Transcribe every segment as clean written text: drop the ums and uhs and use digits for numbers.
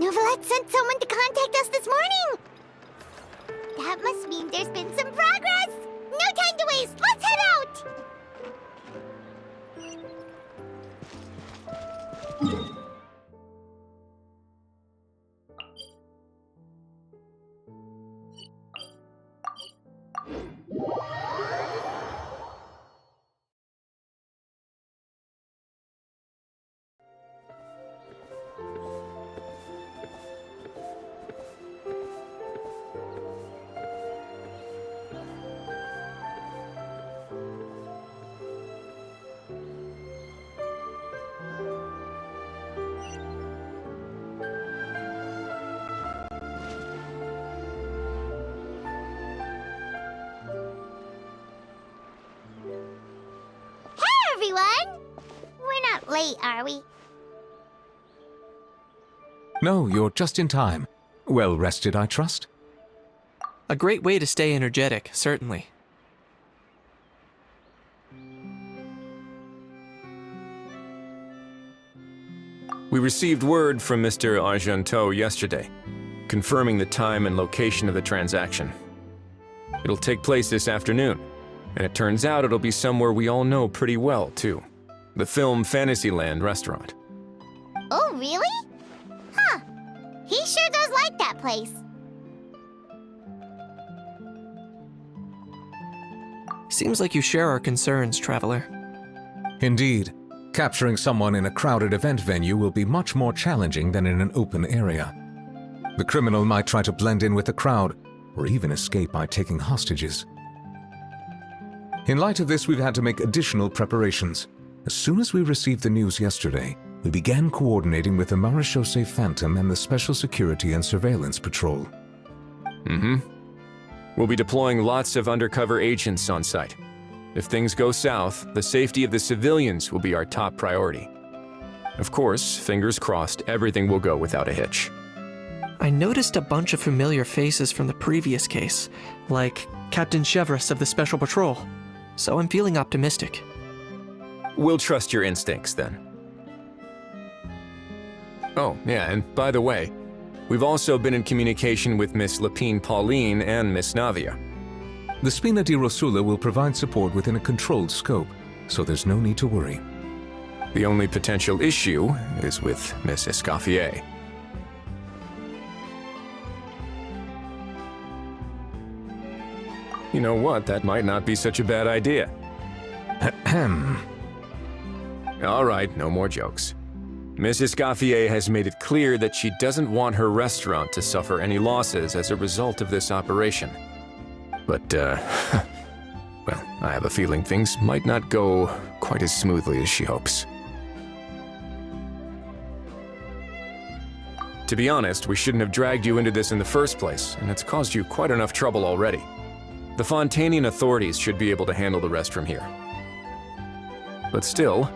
Novelette sent someone to contact us this morning! That must mean there's been some progress! No time to waste! Let's head out! Everyone! We're not late, are we? No, you're just in time. Well rested, I trust? A great way to stay energetic, certainly. We received word from Mr. Argenteau yesterday, confirming the time and location of the transaction. It'll take place this afternoon, and it turns out it'll be somewhere we all know pretty well, too. The Film Fantasyland restaurant. Oh, really? Huh. He sure does like that place. Seems like you share our concerns, Traveler. Indeed. Capturing someone in a crowded event venue will be much more challenging than in an open area. The criminal might try to blend in with the crowd, or even escape by taking hostages. In light of this, we've had to make additional preparations. As soon as we received the news yesterday, we began coordinating with the Marechaussee Phantom and the Special Security and Surveillance Patrol. We'll be deploying lots of undercover agents on site. If things go south, the safety of the civilians will be our top priority. Of course, fingers crossed, everything will go without a hitch. I noticed a bunch of familiar faces from the previous case, like Captain Chevreuse of the Special Patrol, so I'm feeling optimistic. We'll trust your instincts, then. Oh, yeah, and by the way, we've also been in communication with Miss Lapine Pauline and Miss Navia. The Spina di Rosula will provide support within a controlled scope, so there's no need to worry. The only potential issue is with Miss Escoffier. You know what, that might not be such a bad idea. Ahem. All right, no more jokes. Miss Escoffier has made it clear that she doesn't want her restaurant to suffer any losses as a result of this operation. But, well, I have a feeling things might not go quite as smoothly as she hopes. To be honest, we shouldn't have dragged you into this in the first place, and it's caused you quite enough trouble already. The Fontanian authorities should be able to handle the rest from here. But still,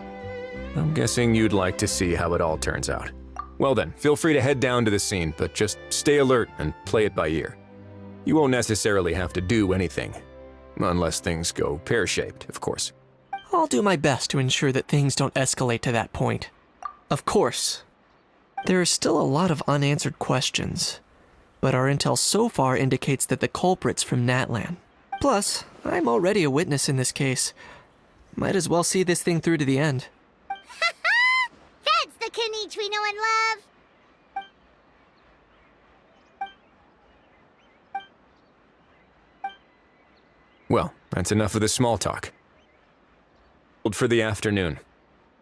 I'm guessing you'd like to see how it all turns out. Well then, feel free to head down to the scene, but just stay alert and play it by ear. You won't necessarily have to do anything, unless things go pear-shaped, of course. I'll do my best to ensure that things don't escalate to that point. Of course. There are still a lot of unanswered questions, but our intel so far indicates that the culprit's from Natlan. Plus, I'm already a witness in this case. Might as well see this thing through to the end. That's the Knight we know and love! Well, that's enough of the small talk. For the afternoon.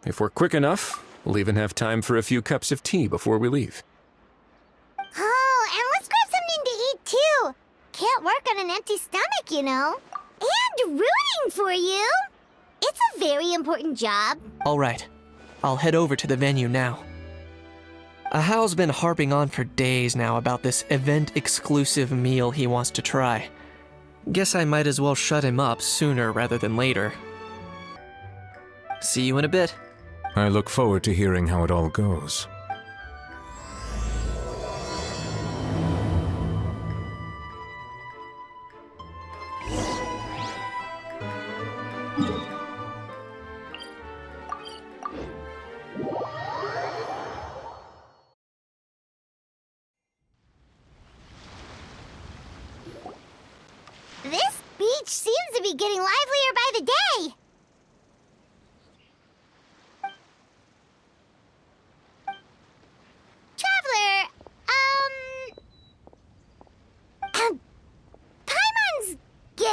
If we're quick enough, we'll even have time for a few cups of tea before we leave. Oh, and let's grab something to eat too! Can't work on an empty stomach, you know. And rooting for you! It's a very important job. All right, I'll head over to the venue now. Ahal's been harping on for days now about this event-exclusive meal he wants to try. Guess I might as well shut him up sooner rather than later. See you in a bit. I look forward to hearing how it all goes.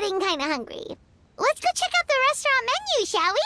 getting kind of hungry. Let's go check out the restaurant menu, shall we?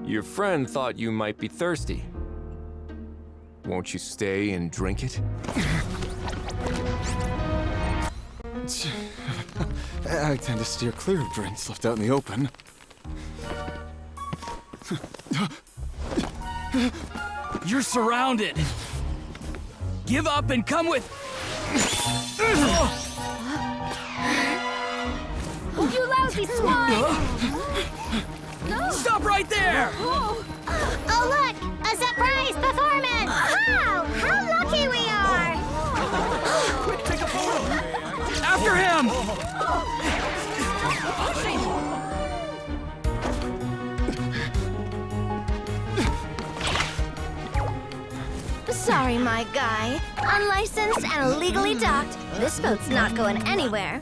Your friend thought you might be thirsty. Won't you stay and drink it? I tend to steer clear of drinks left out in the open. You're surrounded. Give up and come with. You lousy swine! Stop right there! Oh, look! A surprise performance! Wow! How lucky we are! After him! Sorry, my guy. Unlicensed and illegally docked, this boat's not going anywhere.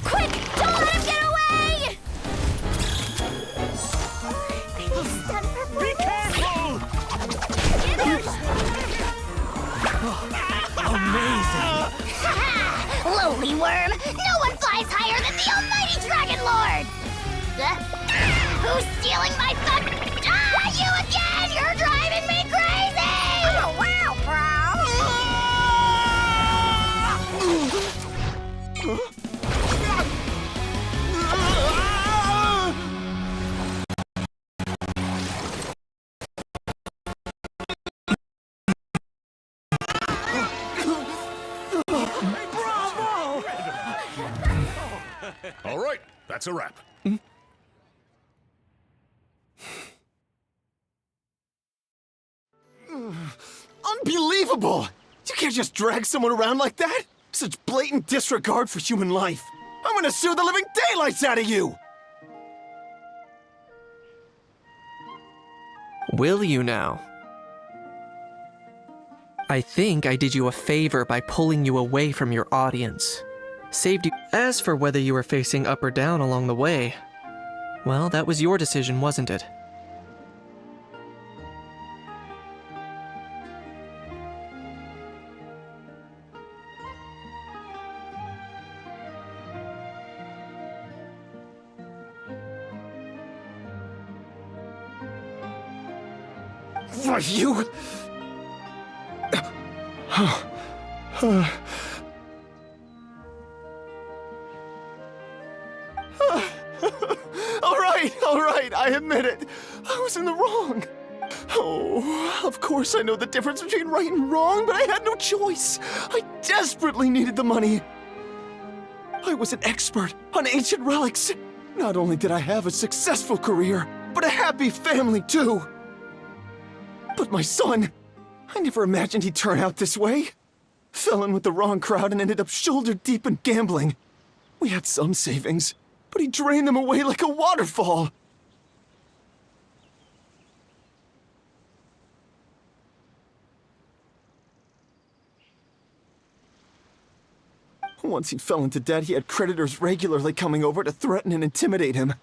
Quick! Don't let him get away! Be careful! Amazing! Lowly worm! No one flies higher than the almighty Dragon Lord! Who's stealing my fun? Ah, you again! You're driving me crazy! Oh, wow, All right, that's a wrap. Unbelievable! You can't just drag someone around like that! Such blatant disregard for human life! I'm gonna sue the living daylights out of you! Will you now? I think I did you a favor by pulling you away from your audience. Saved you. As for whether you were facing up or down along the way, well, that was your decision, wasn't it? Why, you... All right, I admit it. I was in the wrong. Oh, of course I know the difference between right and wrong, but I had no choice. I desperately needed the money. I was an expert on ancient relics. Not only did I have a successful career, but a happy family too. But my son, I never imagined he'd turn out this way. Fell in with the wrong crowd and ended up shoulder deep in gambling. We had some savings, but he drained them away like a waterfall. Once he fell into debt, he had creditors regularly coming over to threaten and intimidate him.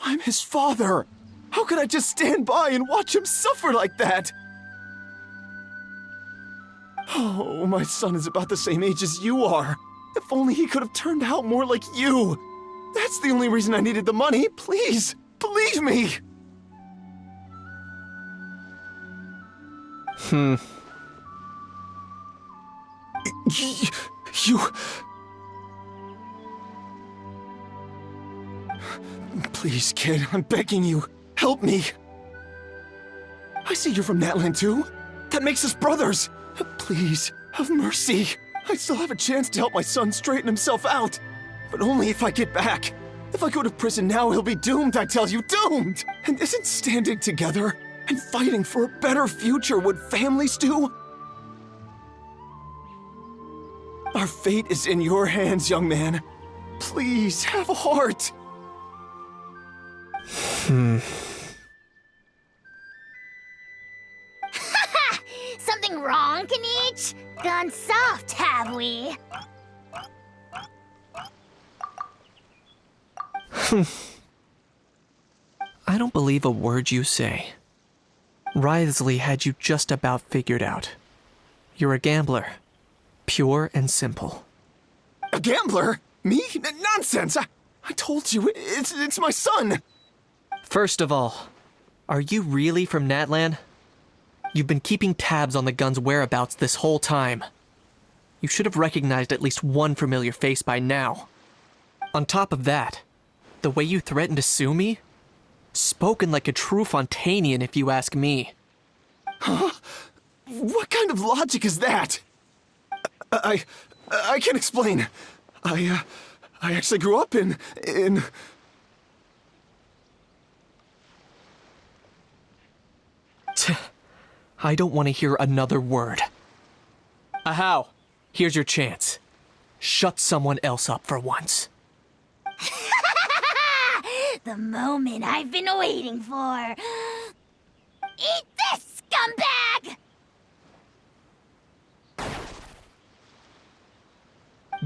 I'm his father. How could I just stand by and watch him suffer like that? Oh, my son is about the same age as you are. If only he could have turned out more like you. That's the only reason I needed the money. Please, believe me. You... Please, kid, I'm begging you. Help me. I see you're from Natland too. That makes us brothers. Please, have mercy. I still have a chance to help my son straighten himself out. But only if I get back. If I go to prison now, he'll be doomed, I tell you, doomed! And isn't standing together and fighting for a better future what families do? Our fate is in your hands, young man. Please, have a heart. Something wrong, Kanich? Gone soft, have we? I don't believe a word you say. Wriothesley had you just about figured out. You're a gambler. Pure and simple. A gambler? Me? Nonsense! I told you, it's my son! First of all, are you really from Natlan? You've been keeping tabs on the gun's whereabouts this whole time. You should have recognized at least one familiar face by now. On top of that, the way you threatened to sue me? Spoken like a true Fontanian, if you ask me. Huh? What kind of logic is that? I can't explain. I actually grew up in... I don't want to hear another word. Ahow, here's your chance. Shut someone else up for once. The moment I've been waiting for. Eat this, scumbag!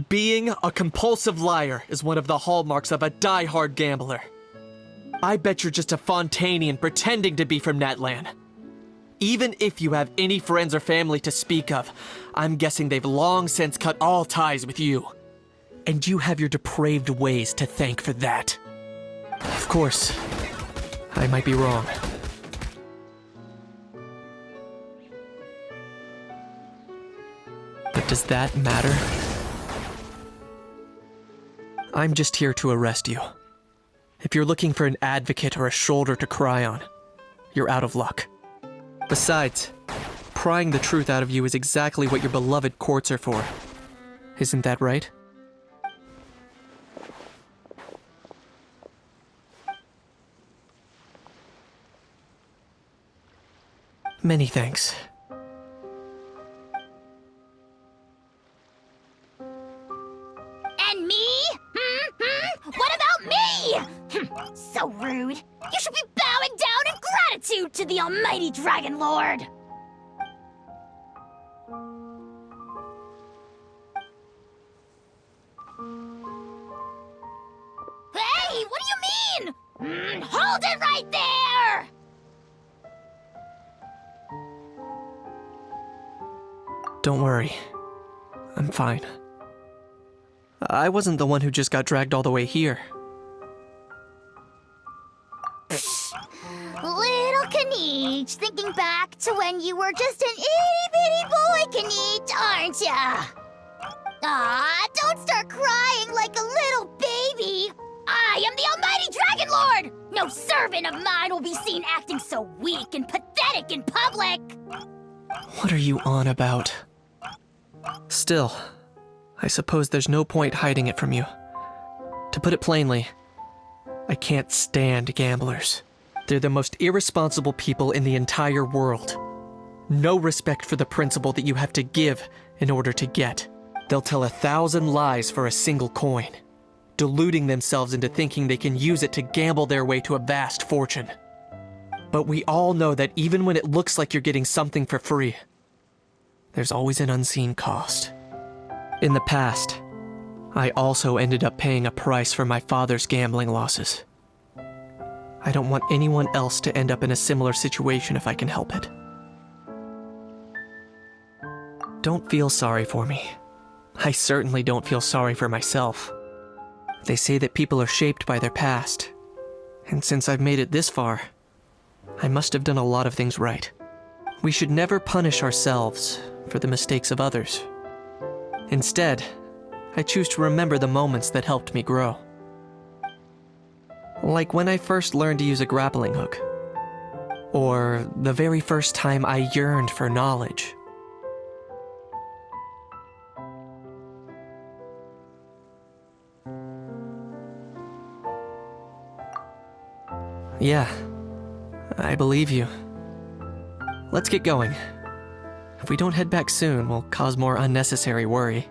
Being a compulsive liar is one of the hallmarks of a die-hard gambler. I bet you're just a Fontanian pretending to be from Natlan. Even if you have any friends or family to speak of, I'm guessing they've long since cut all ties with you. And you have your depraved ways to thank for that. Of course, I might be wrong. But does that matter? I'm just here to arrest you. If you're looking for an advocate or a shoulder to cry on, you're out of luck. Besides, prying the truth out of you is exactly what your beloved courts are for. Isn't that right? Many thanks. And me? What about me? So rude. You should be bowing down in gratitude to the almighty Dragon Lord. Hey, what do you mean? Hold it right there! Don't worry. I'm fine. I wasn't the one who just got dragged all the way here. Little Kanich, thinking back to when you were just an itty-bitty boy, Kanich, aren't ya? Aw, don't start crying like a little baby. I am the almighty Dragon Lord! No servant of mine will be seen acting so weak and pathetic in public! What are you on about? Still, I suppose there's no point hiding it from you. To put it plainly, I can't stand gamblers. They're the most irresponsible people in the entire world. No respect for the principle that you have to give in order to get. They'll tell 1,000 lies for a single coin, deluding themselves into thinking they can use it to gamble their way to a vast fortune. But we all know that even when it looks like you're getting something for free, there's always an unseen cost. In the past, I also ended up paying a price for my father's gambling losses. I don't want anyone else to end up in a similar situation if I can help it. Don't feel sorry for me. I certainly don't feel sorry for myself. They say that people are shaped by their past, and since I've made it this far, I must have done a lot of things right. We should never punish ourselves for the mistakes of others. Instead, I choose to remember the moments that helped me grow. Like when I first learned to use a grappling hook. Or the very first time I yearned for knowledge. Yeah, I believe you. Let's get going. If we don't head back soon, we'll cause more unnecessary worry.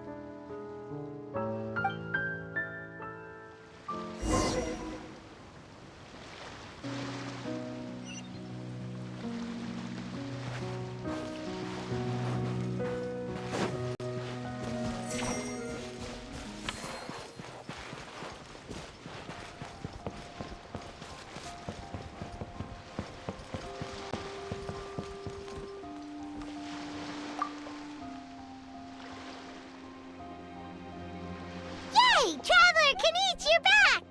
Hey, Traveler Kaniche, you're back!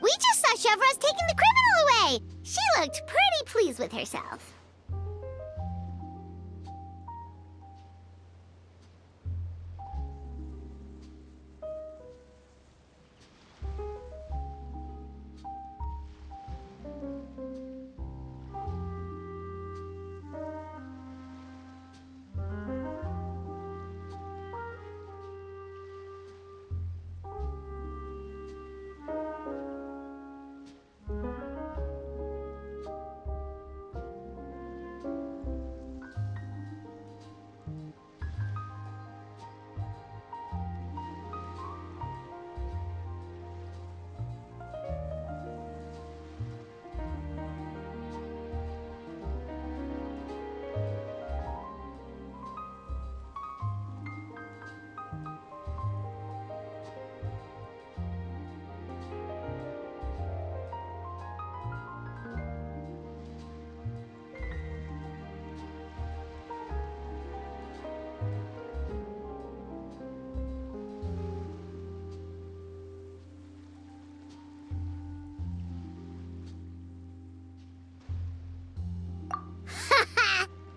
We just saw Chevro's taking the criminal away! She looked pretty pleased with herself.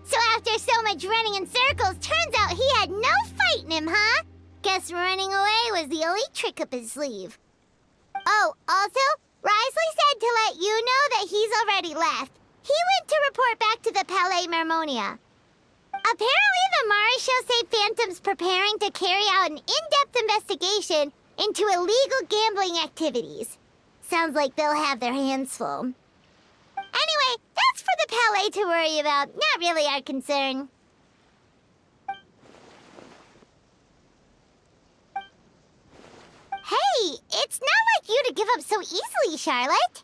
So after so much running in circles, turns out he had no fight in him, huh? Guess running away was the only trick up his sleeve. Oh, also, Risley said to let you know that he's already left. He went to report back to the Palais Mermonia. Apparently the Maréchaux say Phantom's preparing to carry out an in-depth investigation into illegal gambling activities. Sounds like they'll have their hands full. Anyway, that's for the Palais to worry about, not really our concern. Hey, it's not like you to give up so easily, Charlotte.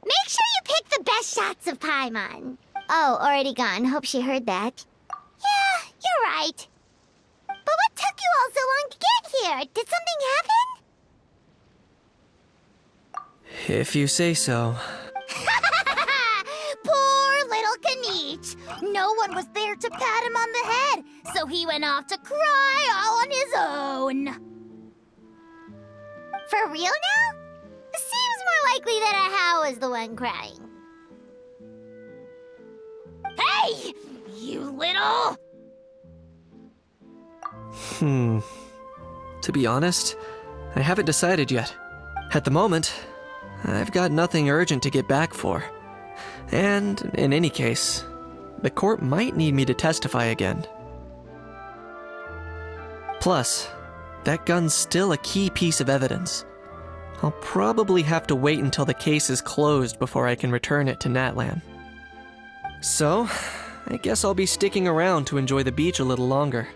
Make sure you pick the best shots of Paimon. Oh, already gone. Hope she heard that. Yeah, you're right. But what took you all so long to get here? Did something happen? If you say so. Poor little Kaniche. No one was there to pat him on the head, so he went off to cry all on his own. For real now? Seems more likely that Ahau was the one crying. Hey! You little... To be honest, I haven't decided yet. At the moment, I've got nothing urgent to get back for. And, in any case, the court might need me to testify again. Plus, that gun's still a key piece of evidence. I'll probably have to wait until the case is closed before I can return it to Natlan. So, I guess I'll be sticking around to enjoy the beach a little longer.